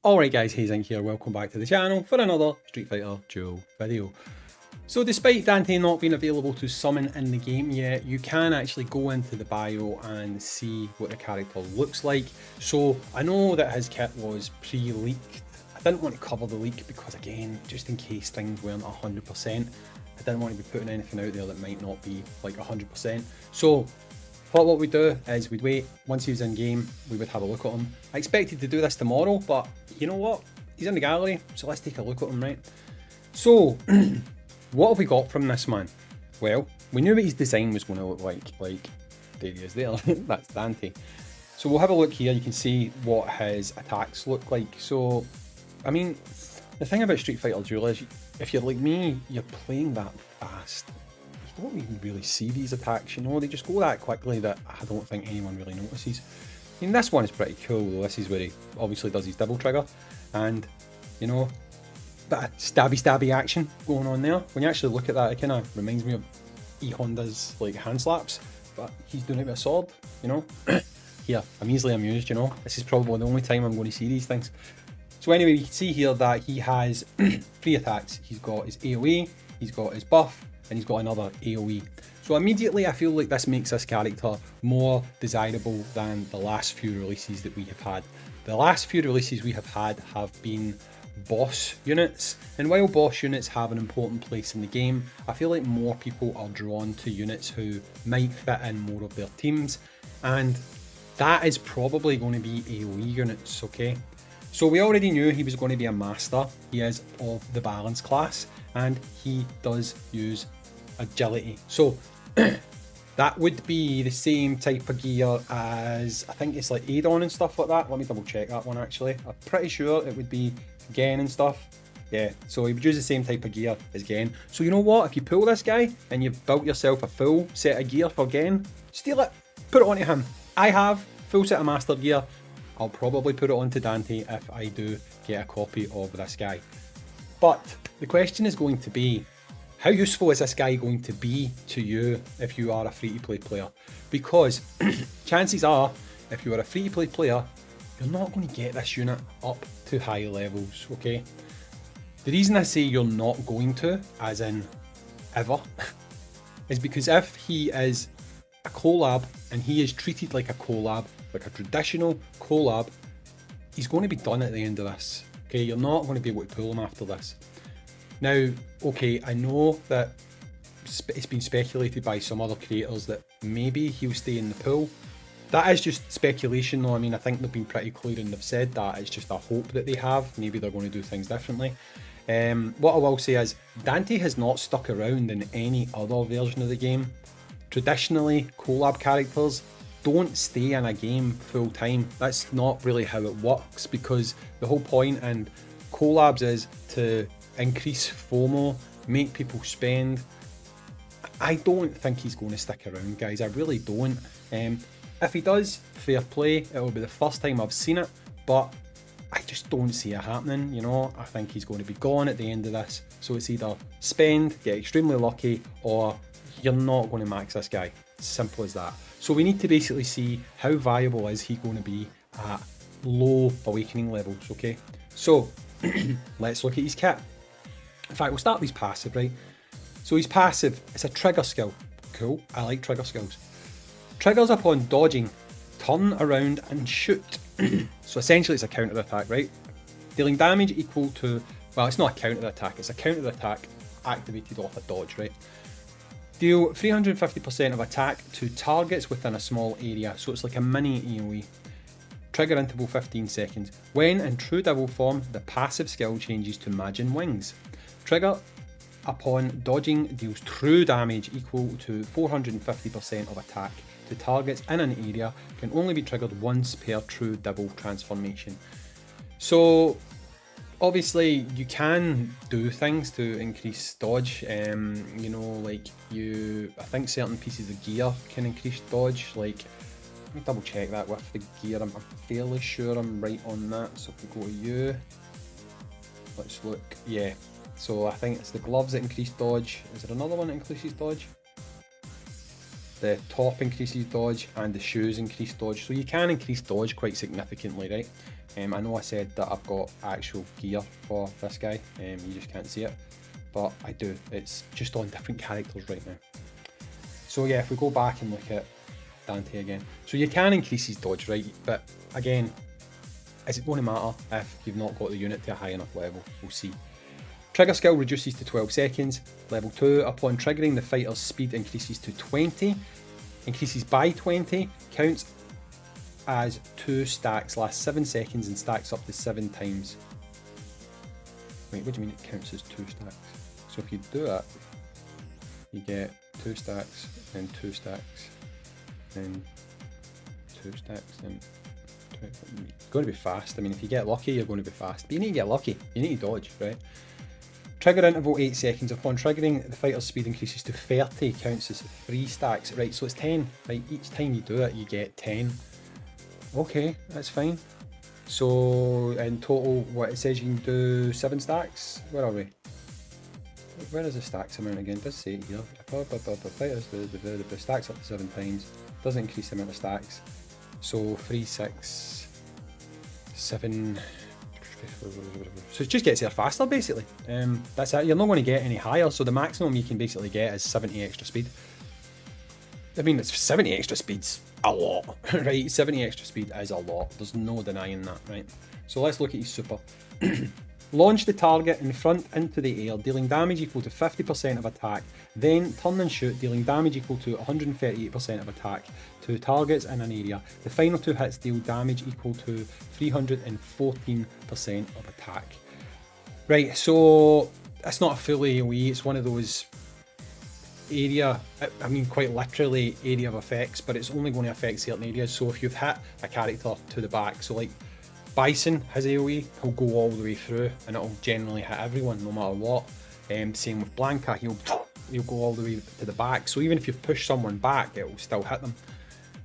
Alright guys, Hayzink here, welcome back to the channel for another Street Fighter Duel video. So despite Dante not being available to summon in the game yet, you can actually go into the bio and see what the character looks like. So I know that his kit was pre-leaked. I didn't want to cover the leak because, again, just in case things weren't 100%, I didn't want to be putting anything out there that might not be like 100%. So what we'd do is we'd wait, once he was in game, we would have a look at him. I expected to do this tomorrow, but you know what? He's in the gallery, so let's take a look at him, right? So, what have we got from this man? Well, we knew what his design was going to look like there he is there, that's Dante. So we'll have a look here, you can see what his attacks look like. So, I mean, the thing about Street Fighter Duel is, if you're like me, you're playing that fast. You don't even really see these attacks, you know, they just go that quickly that I don't think anyone really notices. I mean, this one is pretty cool though. This is where he obviously does his double trigger, and you know, bit of stabby action going on there. When you actually look at that, it kind of reminds me of E Honda's like hand slaps, but he's doing it with a sword, you know. Here, I'm easily amused, you know. This is probably the only time I'm going to see these things. So anyway, you can see here that he has 3 attacks. He's got his AoE, he's got his buff, and he's got another AoE. So immediately I feel like this makes this character more desirable than the last few releases that we have had. The last few releases we have had have been boss units, and while boss units have an important place in the game, I feel like more people are drawn to units who might fit in more of their teams, and that is probably going to be AoE units, okay? So we already knew he was going to be a master. He is of the balance class, and he does use agility. So that would be the same type of gear as, I think it's like Adon and stuff like that. Let me double check that one actually. I'm pretty sure it would be Gen and stuff. Yeah, so he would use the same type of gear as Gen. So you know what, if you pull this guy and you've built yourself a full set of gear for Gen, steal it, put it onto him. I have full set of master gear. I'll probably put it onto Dante if I do get a copy of this guy. But the question is going to be, how useful is this guy going to be to you if you are a free-to-play player? Because chances are, if you are a free-to-play player, you're not going to get this unit up to high levels, okay? The reason I say you're not going to, as in ever, is because if he is a collab and he is treated like a collab, like a traditional collab, he's going to be done at the end of this, okay? You're not going to be able to pull him after this. Now, okay, I know that it's been speculated by some other creators that maybe he'll stay in the pool. That is just speculation though. I mean, I think they've been pretty clear and they've said that. It's just a hope that they have. Maybe they're going to do things differently. What I will say is, Dante has not stuck around in any other version of the game. Traditionally, collab characters don't stay in a game full time. That's not really how it works, because the whole point in collabs is to increase FOMO, make people spend. I don't think he's going to stick around, guys. I really don't. If he does, fair play. It will be the first time I've seen it, but I just don't see it happening, you know. I think he's going to be gone at the end of this. So it's either spend, get extremely lucky, or you're not going to max this guy. Simple as that. So we need to basically see how viable is he going to be at low awakening levels, okay? So let's look at his kit. In fact, we'll start with his passive, right? So his passive, it's a trigger skill. Cool, I like trigger skills. Triggers upon dodging, turn around and shoot. So essentially it's a counter attack, right? Dealing damage equal to, well, it's not a counter attack, it's a counter attack activated off a dodge, right? Deal 350% of attack to targets within a small area, so it's like a mini AoE. Trigger interval 15 seconds. When in true devil form, the passive skill changes to Majin Wings. Trigger upon dodging deals true damage equal to 450% of attack to targets in an area, can only be triggered once per true devil transformation. So obviously you can do things to increase dodge, you know, like I think certain pieces of gear can increase dodge, like, let me double check that with the gear. I'm fairly sure I'm right on that. So if we go to you, let's look, yeah. So I think it's the gloves that increase dodge. Is there another one that increases dodge? The top increases dodge and the shoes increase dodge. So you can increase dodge quite significantly, right? I know I said that I've got actual gear for this guy, you just can't see it, but I do. It's just on different characters right now. So yeah, if we go back and look at Dante again, so you can increase his dodge, right? But again, is it going to matter if you've not got the unit to a high enough level? We'll see. Trigger skill reduces to 12 seconds. Level 2, upon triggering, the fighter's speed increases to 20. Increases by 20, counts as 2 stacks, lasts 7 seconds and stacks up to 7 times. Wait, what do you mean it counts as 2 stacks? So if you do it, you get 2 stacks, then 2 stacks, then 2 stacks, then 2. It's going to be fast. I mean, if you get lucky, you're going to be fast. But you need to get lucky. You need to dodge, right? Trigger interval 8 seconds. Upon triggering, the fighter's speed increases to 30, counts as 3 stacks. Right, so it's 10. Right, each time you do it, you get 10. Okay, that's fine. So in total, what it says you can do 7 stacks. Where are we? Where is the stacks amount again? It does say it here. Fighters the stacks up to 7 times. Doesn't increase the amount of stacks. So 3, 6, 7. So it just gets there faster basically. That's it. You're not going to get any higher. So the maximum you can basically get is 70 extra speed. I mean, it's 70 extra speed's a lot, right? 70 extra speed is a lot. There's no denying that, right? So let's look at his super. Launch the target in front into the air, dealing damage equal to 50% of attack. Then turn and shoot, dealing damage equal to 138% of attack to targets in an area. The final 2 hits deal damage equal to 314% of attack. Right, so it's not a full AoE, it's one of those area, I mean quite literally area of effects, but it's only going to affect certain areas. So if you've hit a character to the back, so like Bison has AoE, he'll go all the way through and it'll generally hit everyone no matter what. Same with Blanca, he'll go all the way to the back, so even if you've pushed someone back, it will still hit them.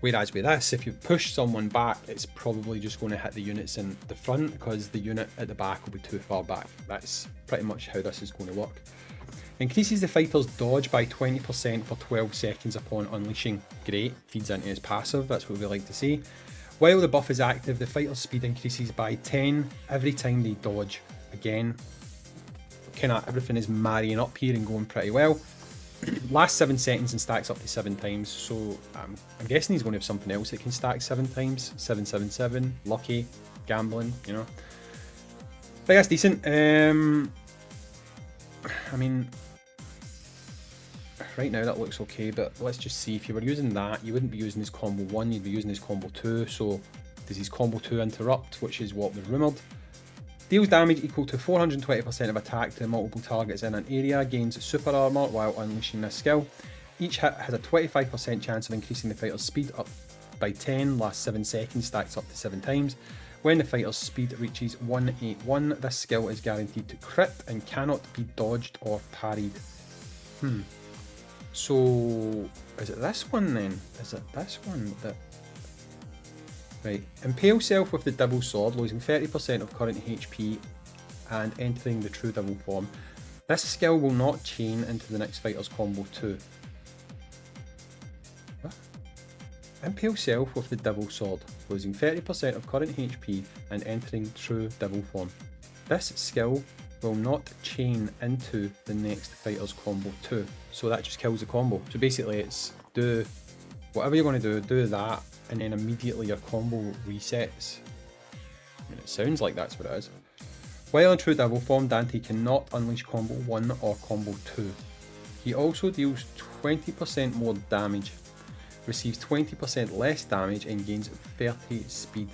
Whereas with this, if you push someone back, it's probably just going to hit the units in the front because the unit at the back will be too far back. That's pretty much how this is going to work. Increases the fighter's dodge by 20% for 12 seconds upon unleashing. Great, feeds into his passive, that's what we like to see. While the buff is active, the fighter's speed increases by 10 every time they dodge. Again, kind of everything is marrying up here and going pretty well. Lasts 7 seconds and stacks up to 7 times, so I'm guessing he's going to have something else that can stack 7 times. 777, lucky, gambling, you know. But that's decent. I mean, right now that looks okay, but let's just see. If you were using that, you wouldn't be using his combo 1, you'd be using his combo 2. So does his combo 2 interrupt, which is what was rumoured. Deals damage equal to 420% of attack to multiple targets in an area, gains super armor while unleashing this skill. Each hit has a 25% chance of increasing the fighter's speed up by 10, lasts 7 seconds, stacks up to 7 times. When the fighter's speed reaches 181, this skill is guaranteed to crit and cannot be dodged or parried. So, is it this one then? Is it this one that... Right, impale self with the double sword, losing 30% of current HP and entering the true double form. This skill will not chain into the next fighter's combo 2. What? Impale self with the double sword, losing 30% of current HP and entering true double form. This skill will not chain into the next fighter's combo 2. So that just kills the combo. So basically it's do whatever you're going to do that, and then immediately your combo resets. I mean, it sounds like that's what it is. While in true double form, Dante cannot unleash combo 1 or combo 2. He also deals 20% more damage, receives 20% less damage and gains 30 speed.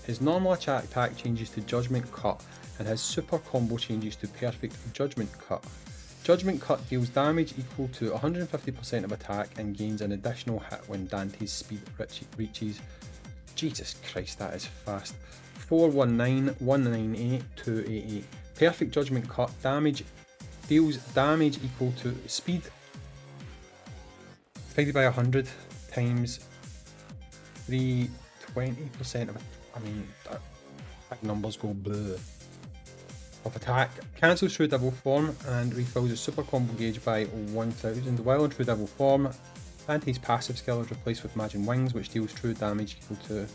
His normal attack changes to Judgment Cut and his super combo changes to Perfect Judgment Cut. Judgment Cut deals damage equal to 150% of attack and gains an additional hit when Dante's speed reaches, Jesus Christ, that is fast, 419, 198, 288. Perfect Judgment Cut deals damage equal to speed divided by 100 times 320% of, I mean, big numbers go bleh. Of attack, cancels true double form and refills his super combo gauge by 1000. While in true double form, Dante's passive skill is replaced with Imagine Wings, which deals true damage equal to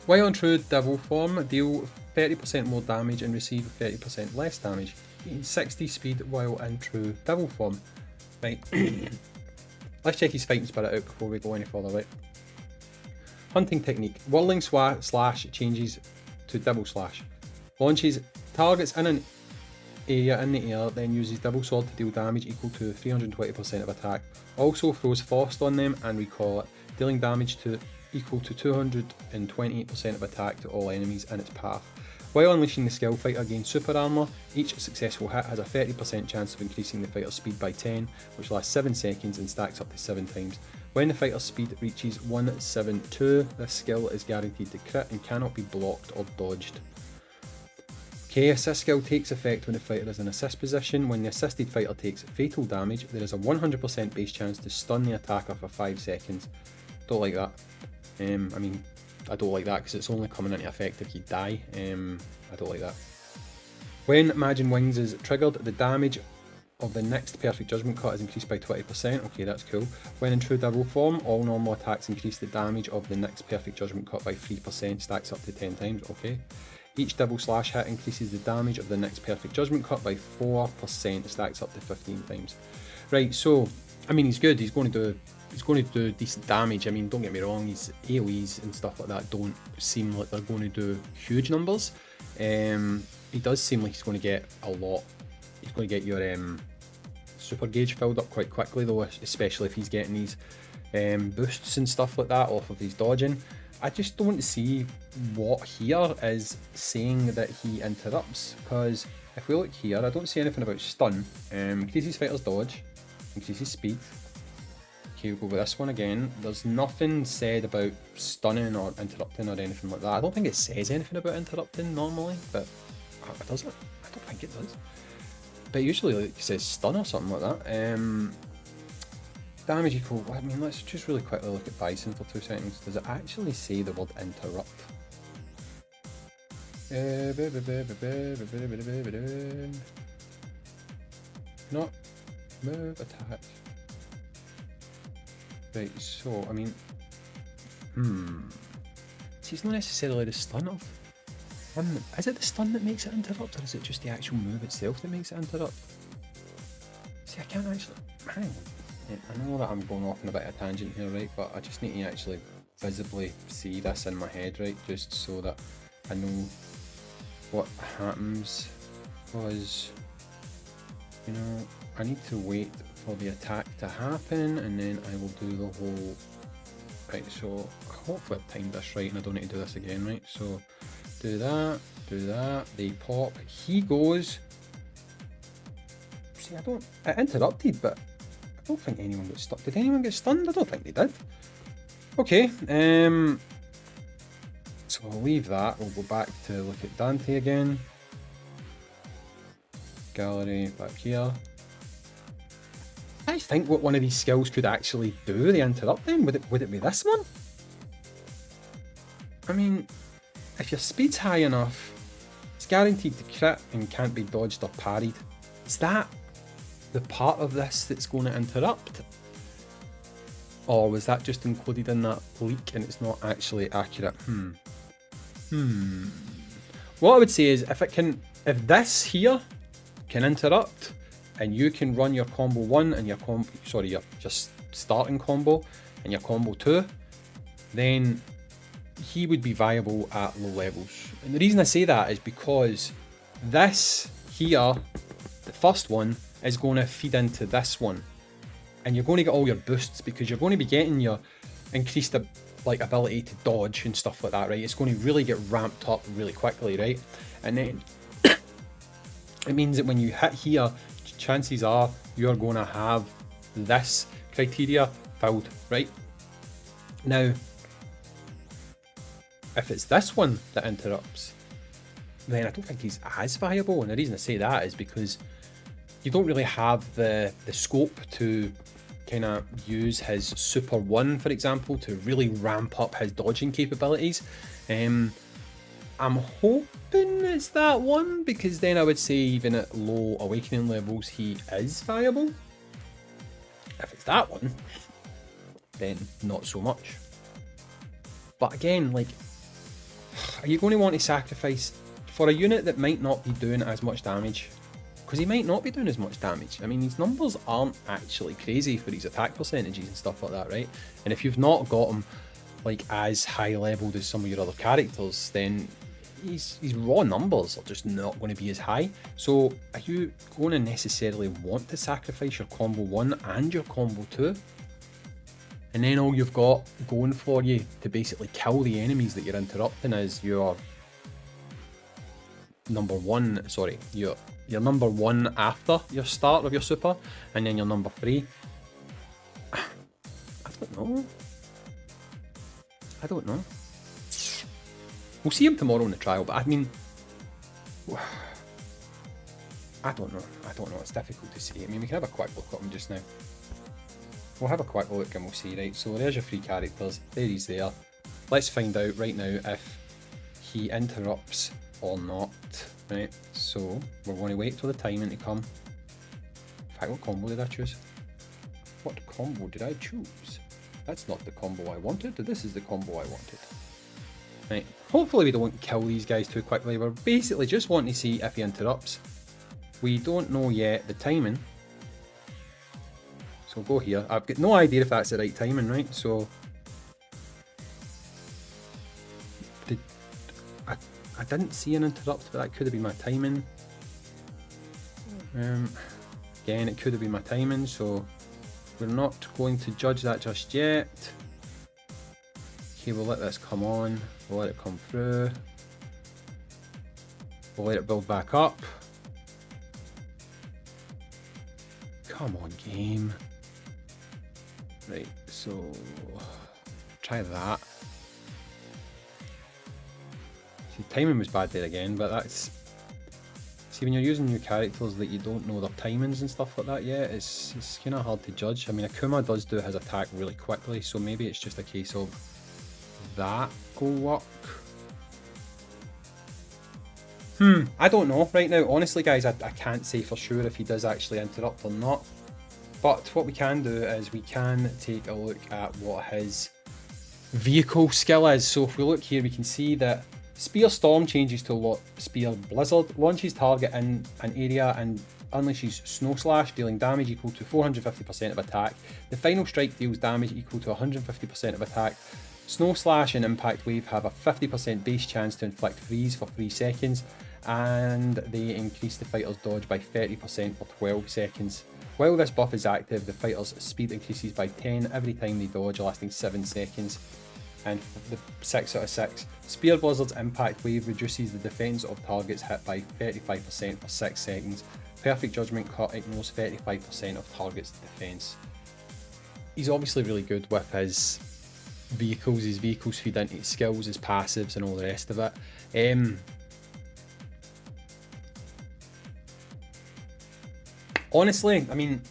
While in true devil form, deal 30% more damage and receive 30% less damage. Gain 60 speed while in true devil form. Right, let's check his fighting spirit out before we go any further, right? Hunting technique. Whirling slash changes to double slash. Launches targets in an area in the air, then uses double sword to deal damage equal to 320% of attack. Also throws frost on them and recoil it, dealing damage to equal to 228% of attack to all enemies in its path. While unleashing the skill, fighter gains super armor. Each successful hit has a 30% chance of increasing the fighter's speed by 10, which lasts 7 seconds and stacks up to 7 times. When the fighter's speed reaches 172, this skill is guaranteed to crit and cannot be blocked or dodged. Okay, assist skill takes effect when the fighter is in assist position. When the assisted fighter takes fatal damage, there is a 100% base chance to stun the attacker for 5 seconds. Don't like that. I mean, I don't like that because it's only coming into effect if you die. I don't like that. When Imagine Wings is triggered, the damage of the next perfect judgment cut is increased by 20%. Okay, that's cool. When in true devil form, all normal attacks increase the damage of the next perfect judgment cut by 3%, stacks up to 10 times. Okay. Each double slash hit increases the damage of the next perfect judgment cut by 4%, stacks up to 15 times. Right, so I mean, he's good. He's going to do decent damage. I mean, don't get me wrong, his AoEs and stuff like that don't seem like they're going to do huge numbers. He does seem like he's going to get a lot. He's going to get your super gauge filled up quite quickly though, especially if he's getting these boosts and stuff like that off of his dodging. I just don't see what here is saying that he interrupts, because if we look here, I don't see anything about stun. Increases fighter's dodge, increases speed. Okay, we'll go with this one again. There's nothing said about stunning or interrupting or anything like that. I don't think it says anything about interrupting normally, but does it? I don't think it does. But usually like, it says stun or something like that. Damage equal, I mean, let's just really quickly look at Bison for 2 seconds. Does it actually say the word interrupt? Not move, attack. Right, so, I mean, see, it's not necessarily the stun of is it the stun that makes it interrupt, or is it just the actual move itself that makes it interrupt? See, I can't actually, hang on. I know that I'm going off on a bit of a tangent here, right, but I just need to actually visibly see this in my head, right, just so that I know what happens, because, you know, I need to wait for the attack to happen, and then I will do the whole, right, so hopefully I've timed this right and I don't need to do this again, right, so do that, they pop, he goes, see, it interrupted, but I don't think anyone got stuck. Did anyone get stunned? I don't think they did. Okay, so I'll leave that. We'll go back to look at Dante again. Gallery back here. I think what one of these skills could actually do, the interrupting, would it be this one? I mean, if your speed's high enough, it's guaranteed to crit and can't be dodged or parried. Is that the part of this that's going to interrupt? Or was that just included in that leak and it's not actually accurate? What I would say is if this here can interrupt and you can run your combo 1 and your just starting combo and your combo 2, then he would be viable at low levels. And the reason I say that is because this here, the first one, is going to feed into this one, and you're going to get all your boosts because you're going to be getting your increased ability to dodge and stuff like that, right? It's going to really get ramped up really quickly, right? And then it means that when you hit here, chances are you're going to have this criteria filled, right? Now, if it's this one that interrupts, then I don't think he's as viable, and the reason I say that is because you don't really have the scope to kind of use his Super 1, for example, to really ramp up his dodging capabilities. I'm hoping it's that one, because then I would say even at low awakening levels he is viable. If it's that one, then not so much. But again, like, are you going to want to sacrifice for a unit that might not be doing as much damage? Because he might not be doing as much damage. I mean, his numbers aren't actually crazy for his attack percentages and stuff like that, right? And if you've not got him like as high leveled as some of your other characters, then his raw numbers are just not going to be as high. So are you going to necessarily want to sacrifice your combo 1 and your combo 2? And then all you've got going for you to basically kill the enemies that you're interrupting is your number 1, sorry, your number 1 after your start of your super, and then your number 3. I don't know. We'll see him tomorrow in the trial, but I mean, I don't know. It's difficult to see. I mean, we can have a quick look at him just now. We'll have a quick look and we'll see, right? So there's your 3 characters. There he's there. Let's find out right now if he interrupts or not, right? So we're going to wait for the timing to come. In fact, what combo did I choose? What combo did I choose? That's not the combo I wanted. This is the combo I wanted. Right. Hopefully we don't kill these guys too quickly. We're basically just wanting to see if he interrupts. We don't know yet the timing. So we'll go here. I've got no idea if that's the right timing, right? So I didn't see an interrupt, but that could have been my timing. Again, it could have been my timing, so we're not going to judge that just yet. Okay, we'll let this come on. We'll let it come through. We'll let it build back up. Come on, game. Right, so try that. See, timing was bad there again, but that's... See, when you're using new characters that you don't know their timings and stuff like that yet, it's kind of hard to judge. I mean, Akuma does do his attack really quickly, so maybe it's just a case of that will work. I don't know right now. Honestly, guys, I can't say for sure if he does actually interrupt or not. But what we can do is we can take a look at what his vehicle skill is. So if we look here, we can see that Spear Storm changes to Spear Blizzard, launches target in an area and unleashes Snow Slash, dealing damage equal to 450% of attack. The Final Strike deals damage equal to 150% of attack. Snow Slash and Impact Wave have a 50% base chance to inflict freeze for 3 seconds, and they increase the fighter's dodge by 30% for 12 seconds. While this buff is active, the fighter's speed increases by 10 every time they dodge, lasting 7 seconds. And the 6 out of 6. Spear Blizzard's Impact Wave reduces the defense of targets hit by 35% for 6 seconds. Perfect Judgment Cut ignores 35% of targets' defense. He's obviously really good with his vehicles. His vehicles feed into his skills, his passives and all the rest of it. Honestly, I mean,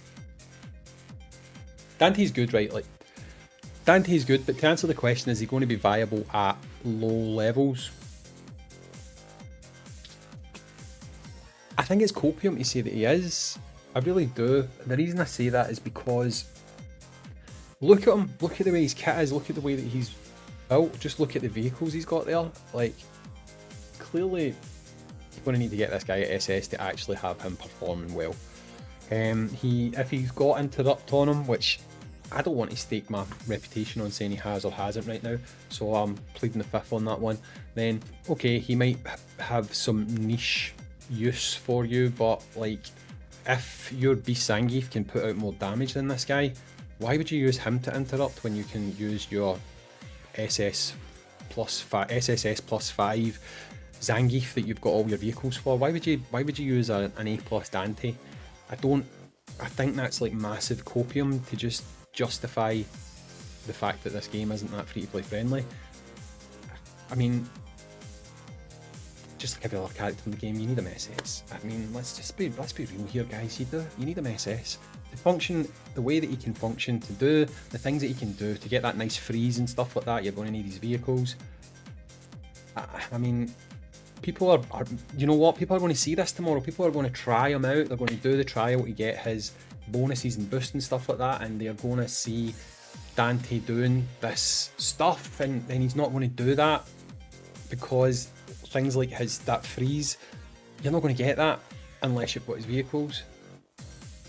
Dante's good, right? Like, Dante's good, but to answer the question, is he going to be viable at low levels? I think it's copium to say that he is. I really do. The reason I say that is because look at him, look at the way his kit is, look at the way that he's built, just look at the vehicles he's got there. Like, clearly you're going to need to get this guy at SS to actually have him performing well. If he's got interrupt on him, which I don't want to stake my reputation on saying he has or hasn't right now, so I'm pleading the fifth on that one, then okay, he might have some niche use for you, but like, if your Beast Zangief can put out more damage than this guy, why would you use him to interrupt when you can use your SSS plus 5 Zangief that you've got all your vehicles for? Why would you use an A+ Dante? I think that's like massive copium to just justify the fact that this game isn't that free-to-play friendly. I mean, just like every other character in the game, you need a SS. I mean, let's be real here, guys. You need a SS to function the way that he can function, to do the things that he can do, to get that nice freeze and stuff like that. You're going to need these vehicles. I mean, people are you know what? People are going to see this tomorrow. People are going to try him out. They're going to do the trial to get his bonuses and boosts and stuff like that, and they're going to see Dante doing this stuff, and then he's not going to do that. because things like that freeze, you're not going to get that unless you've got his vehicles.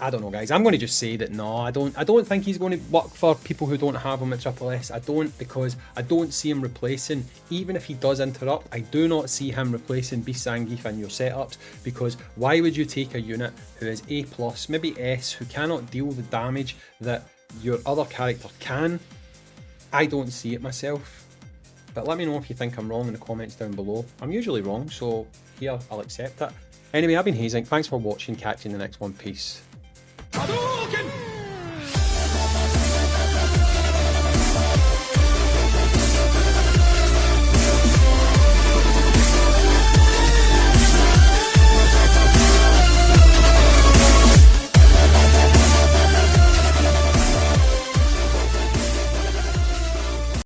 I don't know, guys. I'm going to just say that no, I don't think he's going to work for people who don't have him at Triple S. I don't, because I don't see him replacing, even if he does interrupt, I do not see him replacing Beast Zangief in your setups, because why would you take a unit who is A+, maybe S, who cannot deal the damage that your other character can? I don't see it myself. But let me know if you think I'm wrong in the comments down below. I'm usually wrong, so here, I'll accept it. Anyway, I've been Hayzink. Thanks for watching. Catch you in the next one. Peace. 波動拳